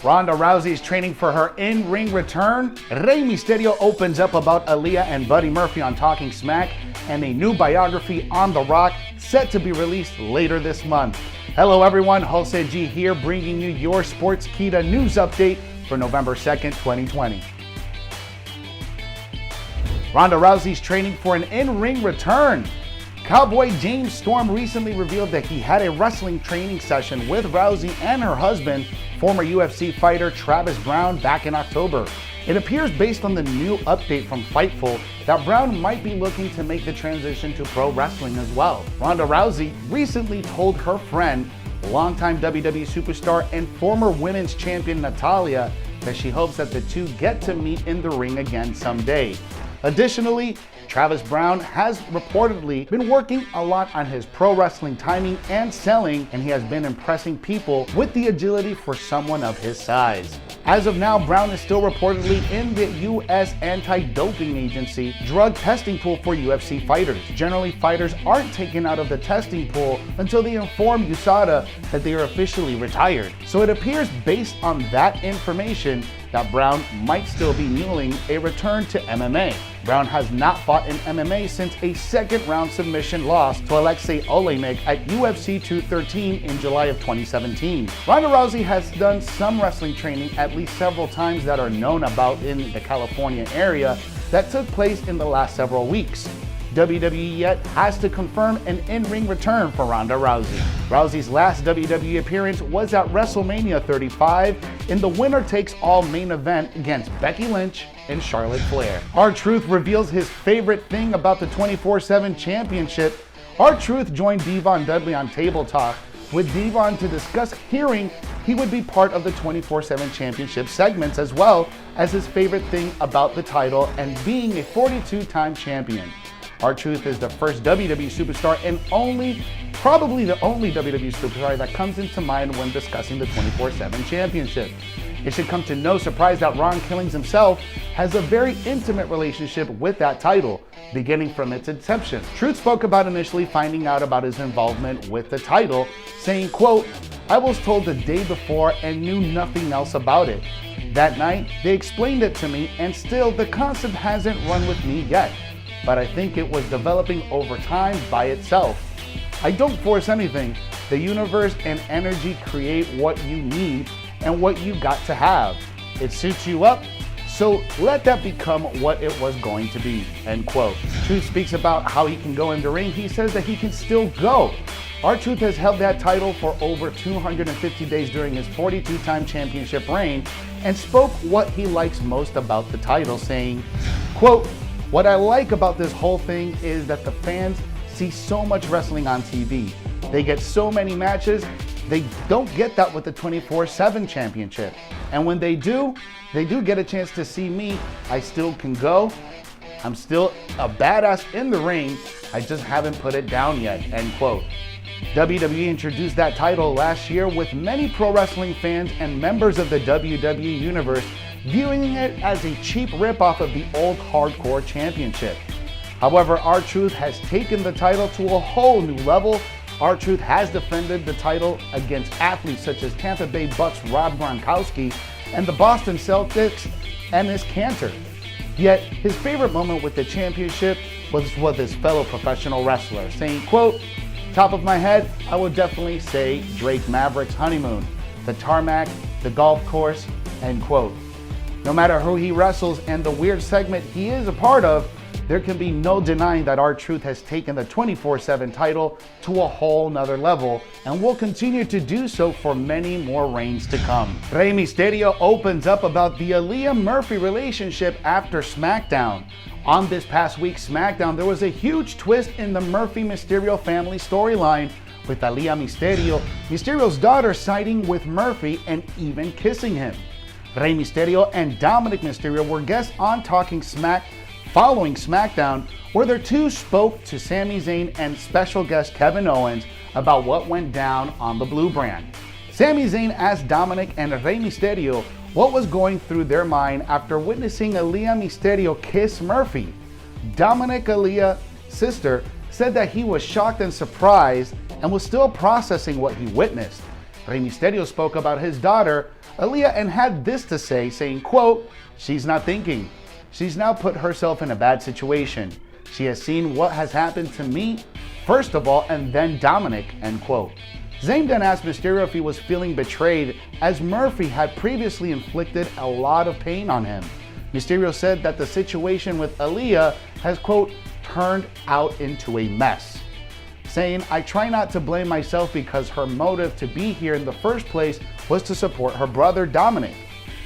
Ronda Rousey is training for her in-ring return. Rey Mysterio opens up about Aalyah and Buddy Murphy on Talking Smack, and a new biography on The Rock set to be released later this month. Hello everyone, Jose G here, bringing you your Sportskeeda news update for November 2nd, 2020. Ronda Rousey's training for an in-ring return. Cowboy James Storm recently revealed that he had a wrestling training session with Rousey and her husband, former UFC fighter Travis Browne, back in October. It appears, based on the new update from Fightful, that Browne might be looking to make the transition to pro wrestling as well. Ronda Rousey recently told her friend, longtime WWE superstar and former women's champion Aalyah, that she hopes that the two get to meet in the ring again someday. Additionally, Travis Browne has reportedly been working a lot on his pro wrestling timing and selling, and he has been impressing people with the agility for someone of his size. As of now, Browne is still reportedly in the U.S. anti-doping agency drug testing pool for UFC fighters. Generally, fighters aren't taken out of the testing pool until they inform USADA that they are officially retired. So it appears, based on that information, that Browne might still be mulling a return to MMA. Browne has not fought in MMA since a second-round submission loss to Alexei Oleinik at UFC 213 in July of 2017. Ronda Rousey has done some wrestling training at least several times that are known about in the California area that took place in the last several weeks. WWE yet has to confirm an in-ring return for Ronda Rousey. Rousey's last WWE appearance was at WrestleMania 35 in the winner-takes-all main event against Becky Lynch and Charlotte Flair. R-Truth reveals his favorite thing about the 24/7 championship. R-Truth joined Devon Dudley on Table Talk with Devon to discuss hearing he would be part of the 24/7 championship segments, as well as his favorite thing about the title and being a 42-time champion. R-Truth is the first WWE superstar and probably the only WWE superstar that comes into mind when discussing the 24/7 championship. It should come to no surprise that Ron Killings himself has a very intimate relationship with that title, beginning from its inception. Truth spoke about initially finding out about his involvement with the title, saying, quote, "I was told the day before and knew nothing else about it. That night, they explained it to me, and still the concept hasn't run with me yet. But I think it was developing over time by itself. I don't force anything. The universe and energy create what you need and what you got to have. It suits you up, so let that become what it was going to be," end quote. Truth speaks about how he can go in the ring. He says that he can still go. R-Truth has held that title for over 250 days during his 42-time championship reign, and spoke what he likes most about the title, saying, quote, "What I like about this whole thing is that the fans see so much wrestling on TV. They get so many matches. They don't get that with the 24/7 championship. And when they do get a chance to see me. I still can go. I'm still a badass in the ring. I just haven't put it down yet," end quote. WWE introduced that title last year, with many pro wrestling fans and members of the WWE Universe viewing it as a cheap ripoff of the old Hardcore Championship. However, R-Truth has taken the title to a whole new level. R-Truth has defended the title against athletes such as Tampa Bay Bucks Rob Gronkowski and the Boston Celtics Enes Kanter. Yet, his favorite moment with the championship was with his fellow professional wrestler, saying, quote, "Top of my head, I would definitely say Drake Maverick's honeymoon, the tarmac, the golf course," end quote. No matter who he wrestles and the weird segment he is a part of, there can be no denying that R-Truth has taken the 24/7 title to a whole nother level, and will continue to do so for many more reigns to come. Rey Mysterio opens up about the Aalyah Murphy relationship after SmackDown. On this past week's SmackDown, there was a huge twist in the Murphy-Mysterio family storyline, with Aalyah Mysterio, Mysterio's daughter, siding with Murphy and even kissing him. Rey Mysterio and Dominik Mysterio were guests on Talking Smack following SmackDown, where their two spoke to Sami Zayn and special guest Kevin Owens about what went down on the Blue brand. Sami Zayn asked Dominik and Rey Mysterio what was going through their mind after witnessing Aalyah Mysterio kiss Murphy. Dominik, Aalyah's sister, said that he was shocked and surprised and was still processing what he witnessed. Rey Mysterio spoke about his daughter, Aalyah, and had this to say, saying, quote, "She's not thinking. She's now put herself in a bad situation. She has seen what has happened to me, first of all, and then Dominik," end quote. Zayn then asked Mysterio if he was feeling betrayed, as Murphy had previously inflicted a lot of pain on him. Mysterio said that the situation with Aalyah has, quote, "turned out into a mess," saying, "I try not to blame myself because her motive to be here in the first place was to support her brother Dominik.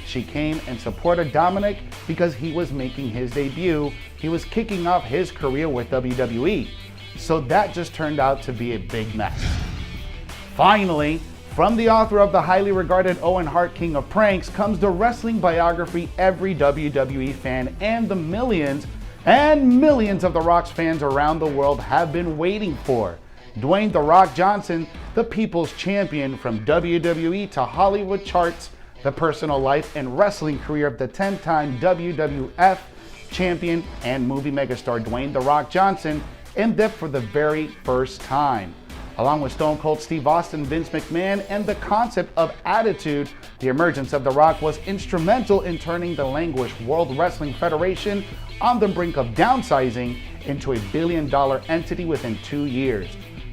She came and supported Dominik because he was making his debut. He was kicking off his career with WWE. So that just turned out to be a big mess." Finally, from the author of the highly regarded Owen Hart King of Pranks comes the wrestling biography every WWE fan and the millions and millions of The Rock's fans around the world have been waiting for. Dwayne "The Rock" Johnson, the People's Champion, from WWE to Hollywood charts, the personal life and wrestling career of the 10-time WWF champion and movie megastar Dwayne "The Rock" Johnson in depth for the very first time. Along with Stone Cold Steve Austin, Vince McMahon, and the concept of attitude, the emergence of The Rock was instrumental in turning the languished World Wrestling Federation on the brink of downsizing into a billion-dollar entity within 2 years.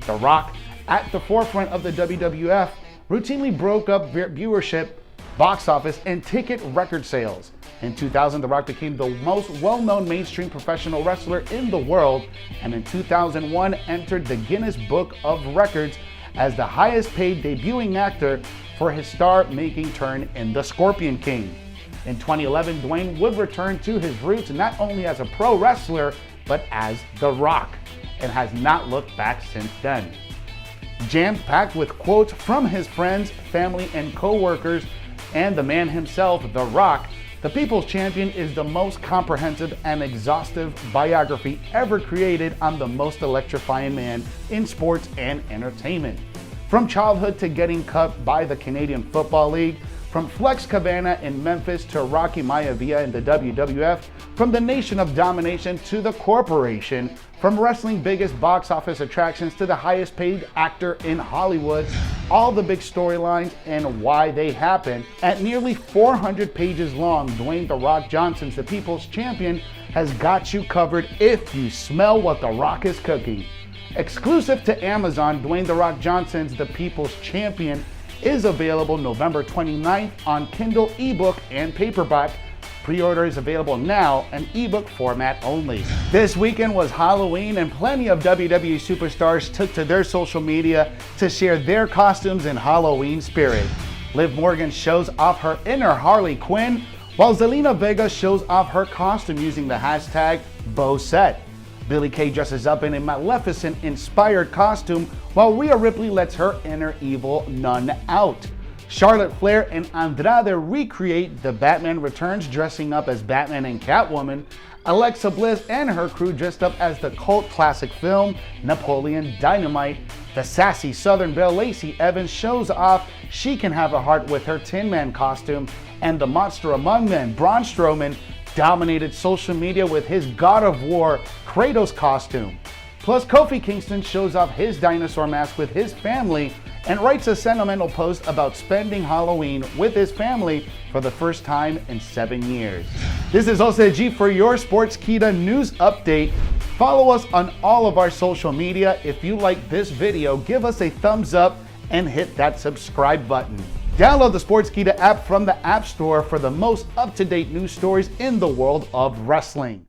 The Rock, at the forefront of the WWF, routinely broke up viewership, box office, and ticket record sales. In 2000, The Rock became the most well-known mainstream professional wrestler in the world, and in 2001 entered the Guinness Book of Records as the highest-paid debuting actor for his star-making turn in The Scorpion King. In 2011, Dwayne would return to his roots not only as a pro wrestler, but as The Rock, and has not looked back since then. Jam-packed with quotes from his friends, family, and co-workers, and the man himself, The Rock, The People's Champion is the most comprehensive and exhaustive biography ever created on the most electrifying man in sports and entertainment. From childhood to getting cut by the Canadian Football League, from Flex Cabana in Memphis to Rocky Maivia in the WWF, from the Nation of Domination to the Corporation, from wrestling's biggest box office attractions to the highest paid actor in Hollywood, all the big storylines and why they happen. At nearly 400 pages long, Dwayne "The Rock" Johnson's The People's Champion has got you covered if you smell what The Rock is cooking. Exclusive to Amazon, Dwayne "The Rock" Johnson's The People's Champion is available November 29th on Kindle, ebook, and paperback. Pre-order is available now, an ebook format only. This weekend was Halloween, and plenty of WWE superstars took to their social media to share their costumes in Halloween spirit. Liv Morgan shows off her inner Harley Quinn, while Zelina Vega shows off her costume using the hashtag #BoSet. Billie Kay dresses up in a Maleficent-inspired costume, while Rhea Ripley lets her inner evil nun out. Charlotte Flair and Andrade recreate The Batman Returns, dressing up as Batman and Catwoman. Alexa Bliss and her crew dressed up as the cult classic film Napoleon Dynamite. The sassy Southern Belle Lacey Evans shows off she can have a heart with her Tin Man costume, and the monster among men, Braun Strowman, dominated social media with his God of War Kratos costume. Plus, Kofi Kingston shows off his dinosaur mask with his family and writes a sentimental post about spending Halloween with his family for the first time in 7 years. This is Jose G for your Sportskeeda news update. Follow us on all of our social media. If you like this video, give us a thumbs up and hit that subscribe button. Download the Sportskeeda app from the App Store for the most up-to-date news stories in the world of wrestling.